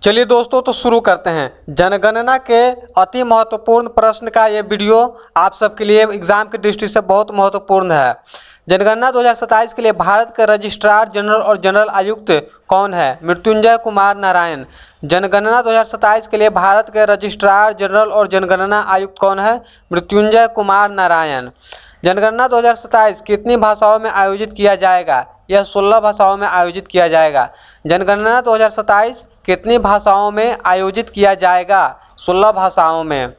चलिए दोस्तों, तो शुरू करते हैं। जनगणना के अति महत्वपूर्ण प्रश्न का ये वीडियो आप सबके लिए एग्जाम की दृष्टि से बहुत महत्वपूर्ण है। जनगणना 2027 के लिए भारत के रजिस्ट्रार जनरल और जनरल आयुक्त कौन है? मृत्युंजय कुमार नारायण। जनगणना 2027 के लिए भारत के रजिस्ट्रार जनरल और जनगणना आयुक्त कौन है? मृत्युंजय कुमार नारायण। जनगणना 2027 कितनी भाषाओं में आयोजित किया जाएगा? यह 16 भाषाओं में आयोजित किया जाएगा। जनगणना 2027 कितनी भाषाओं में आयोजित किया जाएगा? 16 भाषाओं में।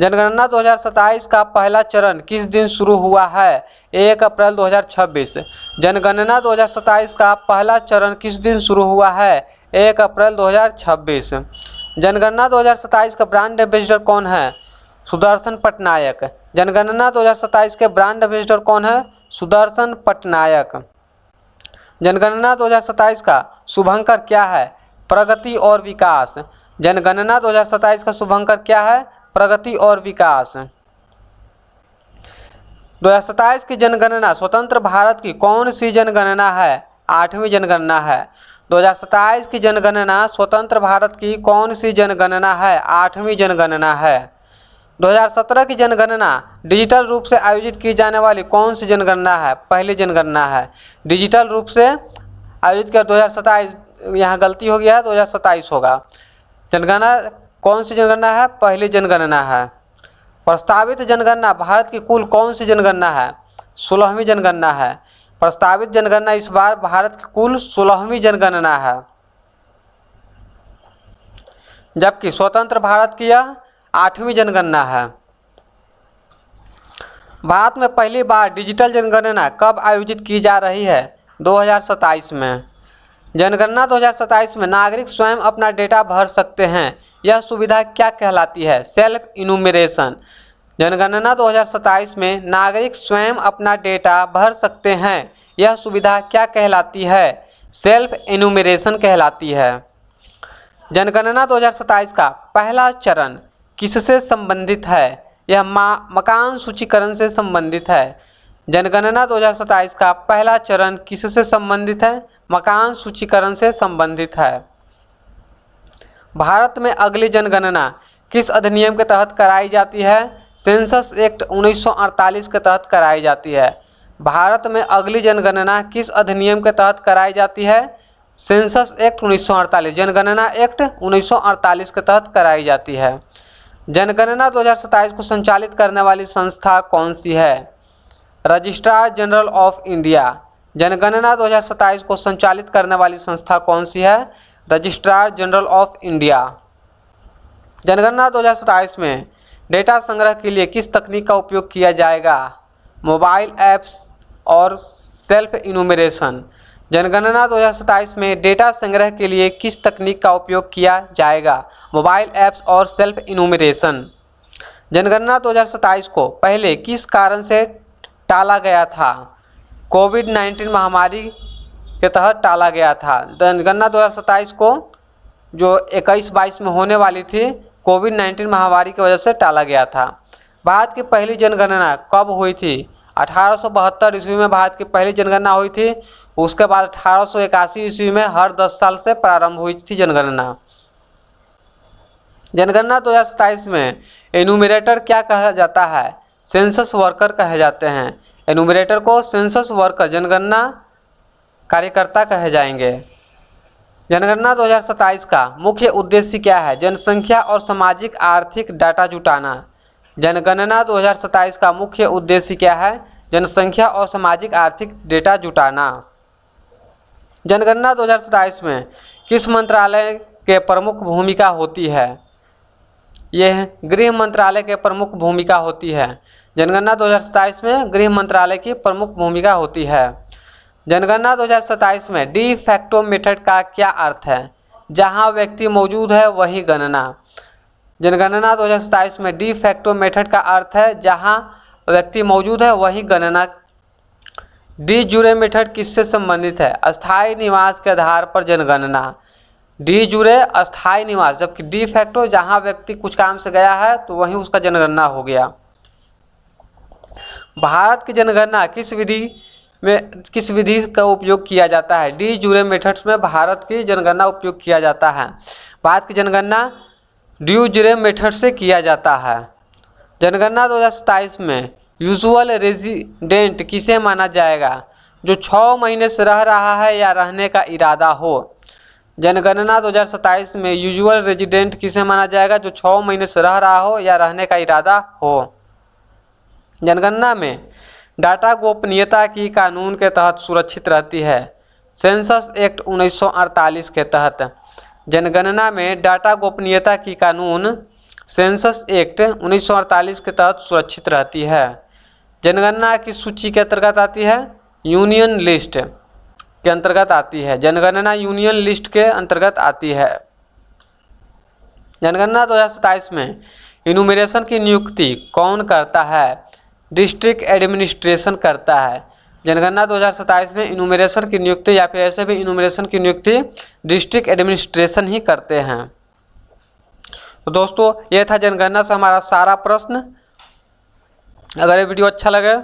जनगणना 2027 का पहला चरण किस दिन शुरू हुआ है? 1 अप्रैल 2026। जनगणना 2027 का पहला चरण किस दिन शुरू हुआ है? 1 अप्रैल 2026। जनगणना 2027 का ब्रांड एम्बेसडर कौन है? सुदर्शन पटनायक। जनगणना 2027 के ब्रांड एम्बेसडर कौन है? सुदर्शन पटनायक। जनगणना 2027 का शुभंकर क्या है? प्रगति और विकास। जनगणना 2027 का शुभंकर क्या है? प्रगति और विकास। 2027 की जनगणना स्वतंत्र भारत की कौन सी जनगणना है? 8वीं जनगणना है। 2027 की जनगणना स्वतंत्र भारत की कौन सी जनगणना है? 8वीं जनगणना है। 2017 की जनगणना डिजिटल रूप से आयोजित की जाने वाली कौन सी जनगणना है? पहली जनगणना है। डिजिटल रूप से आयोजित किया 2027, यहाँ गलती हो गया है, 2027 होगा। जनगणना कौन सी जनगणना है? पहली जनगणना है। प्रस्तावित जनगणना भारत की कुल कौन सी जनगणना है? 16वीं जनगणना है। प्रस्तावित जनगणना इस बार भारत की कुल 16वीं जनगणना है, जबकि स्वतंत्र भारत की यह 8वीं जनगणना है। भारत में पहली बार डिजिटल जनगणना कब आयोजित की जा रही है? 2027 में। जनगणना 2027 में नागरिक स्वयं अपना डेटा भर सकते हैं, यह सुविधा क्या कहलाती है? Self enumeration. जनगणना 2027 में नागरिक स्वयं अपना डेटा भर सकते हैं, यह सुविधा क्या कहलाती है? सेल्फ इन्यूमरेशन कहलाती है। जनगणना 2027 का पहला चरण किससे संबंधित है? यह मकान सूचीकरण से संबंधित है। जनगणना 2027 का पहला चरण किससे संबंधित है? मकान सूचीकरण से संबंधित है। भारत में अगली जनगणना किस अधिनियम के तहत कराई जाती है? सेंसस एक्ट 1948 के तहत कराई जाती है। भारत में अगली जनगणना किस अधिनियम के तहत कराई जाती है? सेंसस एक्ट 1948, जनगणना एक्ट 1948 के तहत कराई जाती है। जनगणना 2027 को संचालित करने वाली संस्था कौन सी है? Registrar general of India. जनगणना 2027 को संचालित करने वाली संस्था कौन सी है? Registrar general of India. जनगणना 2027 में डेटा संग्रह के लिए किस तकनीक का उपयोग किया जाएगा? मोबाइल ऐप्स और सेल्फ इन्यूमरेशन। जनगणना 2027 में डेटा संग्रह के लिए किस तकनीक का उपयोग किया जाएगा? मोबाइल ऐप्स और सेल्फ इन्यूमरेशन। जनगणना 2027 को पहले किस कारण से टाला गया था? कोविड-19 महामारी के तहत टाला गया था। जनगणना 2027 को जो 21-22 में होने वाली थी, कोविड-19 महामारी की वजह से टाला गया था। भारत की पहली जनगणना कब हुई थी? 1872 ईस्वी में भारत की पहली जनगणना हुई थी। उसके बाद 1881 ईस्वी में हर 10 साल से प्रारंभ हुई थी जनगणना। जनगणना 2027 में एन्यूमरेटर क्या कहा जाता है? सेंसस वर्कर कहे जाते हैं। एन्यूमरेटर को सेंसस वर्कर, जनगणना कार्यकर्ता कहे जाएंगे। जनगणना 2027 का मुख्य उद्देश्य क्या है? जनसंख्या और सामाजिक आर्थिक डाटा जुटाना। जनगणना 2027 का मुख्य उद्देश्य क्या है? जनसंख्या और सामाजिक आर्थिक डेटा जुटाना। जनगणना 2027 में किस मंत्रालय के प्रमुख भूमिका होती है? यह गृह मंत्रालय के प्रमुख भूमिका होती है। जनगणना 2027 में गृह मंत्रालय की प्रमुख भूमिका होती है। जनगणना 2027 में डी फैक्टो मेथड का क्या अर्थ है? जहां व्यक्ति मौजूद है वही गणना। जनगणना 2027 में डी फैक्टो मेथड का अर्थ है जहां व्यक्ति मौजूद है वही गणना। डी जुरे मेथड किससे संबंधित है? अस्थायी निवास के आधार पर जनगणना। डी जुरे अस्थायी निवास, जबकि डी फैक्टो जहां व्यक्ति कुछ काम से गया है तो वहीं उसका जनगणना हो गया। भारत की जनगणना किस विधि का उपयोग किया जाता है? डी जुरे मेथड्स में भारत की जनगणना उपयोग किया जाता है। भारत की जनगणना ड्यू जिरे मेथड से किया जाता है। जनगणना 2027 में यूजुअल रेजिडेंट किसे माना जाएगा? जो 6 महीने से रह रहा है या रहने का इरादा हो। जनगणना 2027 में यूजुअल रेजिडेंट किसे माना जाएगा? जो 6 महीने से रह रहा हो या रहने का इरादा हो। जनगणना में डाटा गोपनीयता की कानून के तहत सुरक्षित रहती है। सेंसस एक्ट 1948 के तहत जनगणना में डाटा गोपनीयता की कानून सेंसस एक्ट 1948 के तहत सुरक्षित रहती है। जनगणना की सूची के अंतर्गत आती है, यूनियन लिस्ट के अंतर्गत आती है। जनगणना यूनियन लिस्ट के अंतर्गत आती है। जनगणना 2027 में इनुमरेशन की नियुक्ति कौन करता है? डिस्ट्रिक्ट एडमिनिस्ट्रेशन करता है। जनगणना 2027 में इनुमरेशन की नियुक्ति या फिर ऐसे भी इनुमरेशन की नियुक्ति डिस्ट्रिक्ट एडमिनिस्ट्रेशन ही करते हैं। तो दोस्तों ये था जनगणना से हमारा सारा प्रश्न। अगर ये वीडियो अच्छा लगे